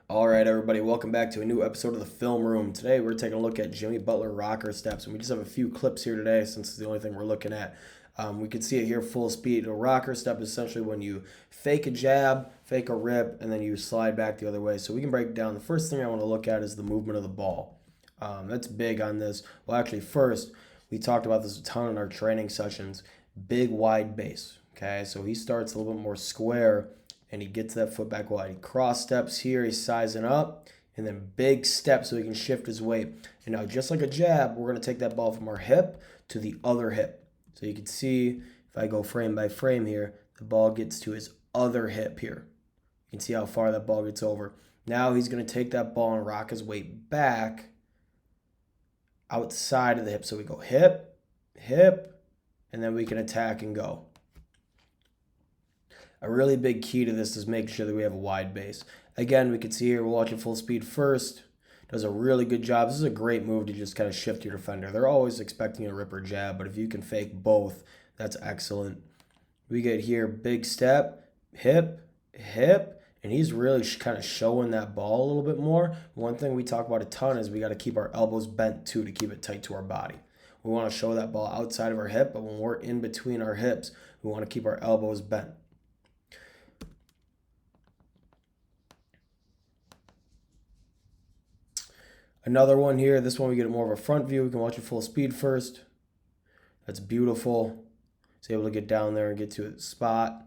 All right, everybody, welcome back to a new episode of the Film Room. Today, we're taking a look at Jimmy Butler rocker steps, and we just have a few clips here today since it's the only thing we're looking at. We can see it here full speed. A rocker step is essentially when you fake a jab, fake a rip, and then you slide back the other way. So we can break it down. The first thing I want to look at is the movement of the ball. That's big on this. Well, actually, first, we talked about this a ton in our training sessions. Big, wide base. Okay, so he starts a little bit more square and he gets that foot back wide. He cross steps here, he's sizing up, and then big step so he can shift his weight. And now, just like a jab, we're going to take that ball from our hip to the other hip. So you can see, if I go frame by frame here, the ball gets to his other hip here. You can see how far that ball gets over. Now he's going to take that ball and rock his weight back outside of the hip. So we go hip, hip, and then we can attack and go. A really big key to this is making sure that we have a wide base. Again, we can see here, we're watching full speed first. Does a really good job. This is a great move to just kind of shift your defender. They're always expecting a rip or jab, but if you can fake both, that's excellent. We get here, big step, hip, hip, and he's really kind of showing that ball a little bit more. One thing we talk about a ton is we got to keep our elbows bent too to keep it tight to our body. We want to show that ball outside of our hip, but when we're in between our hips, we want to keep our elbows bent. Another one here. This one we get more of a front view. We can watch it full speed first. That's beautiful. He's able to get down there and get to a spot.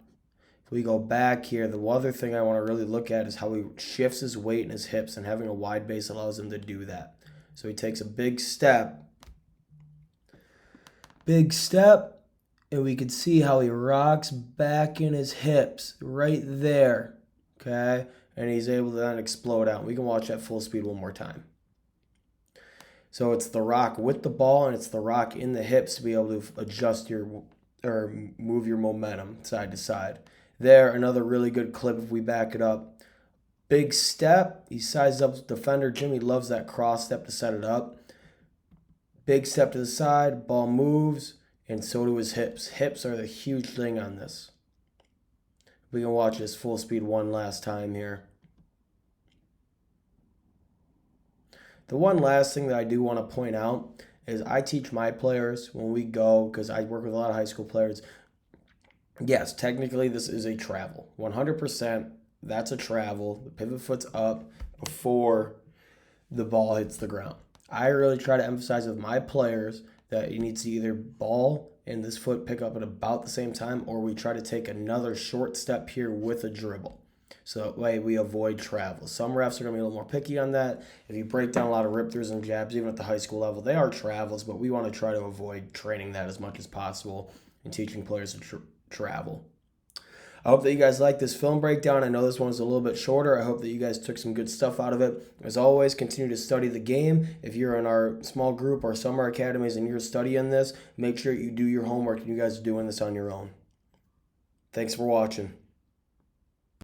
If we go back here, the other thing I want to really look at is how he shifts his weight and his hips, and having a wide base allows him to do that. So he takes a big step, and we can see how he rocks back in his hips right there, okay? And he's able to then explode out. We can watch that full speed one more time. So it's the rock with the ball and it's the rock in the hips to be able to adjust or move your momentum side to side. There, another really good clip if we back it up. Big step. He sizes up the defender. Jimmy loves that cross step to set it up. Big step to the side. Ball moves. And so do his hips. Hips are the huge thing on this. We can watch this full speed one last time here. The one last thing that I do want to point out is I teach my players when we go, because I work with a lot of high school players. Yes, technically this is a travel. 100%, that's a travel. The pivot foot's up before the ball hits the ground. I really try to emphasize with my players that you need to either ball and this foot pick up at about the same time, or we try to take another short step here with a dribble. So that way we avoid travel. Some refs are going to be a little more picky on that. If you break down a lot of rip-throughs and jabs, even at the high school level, they are travels, but we want to try to avoid training that as much as possible and teaching players to travel. I hope that you guys like this film breakdown. I know this one was a little bit shorter. I hope that you guys took some good stuff out of it. As always, continue to study the game. If you're in our small group or summer academies and you're studying this, make sure you do your homework and you guys are doing this on your own. Thanks for watching.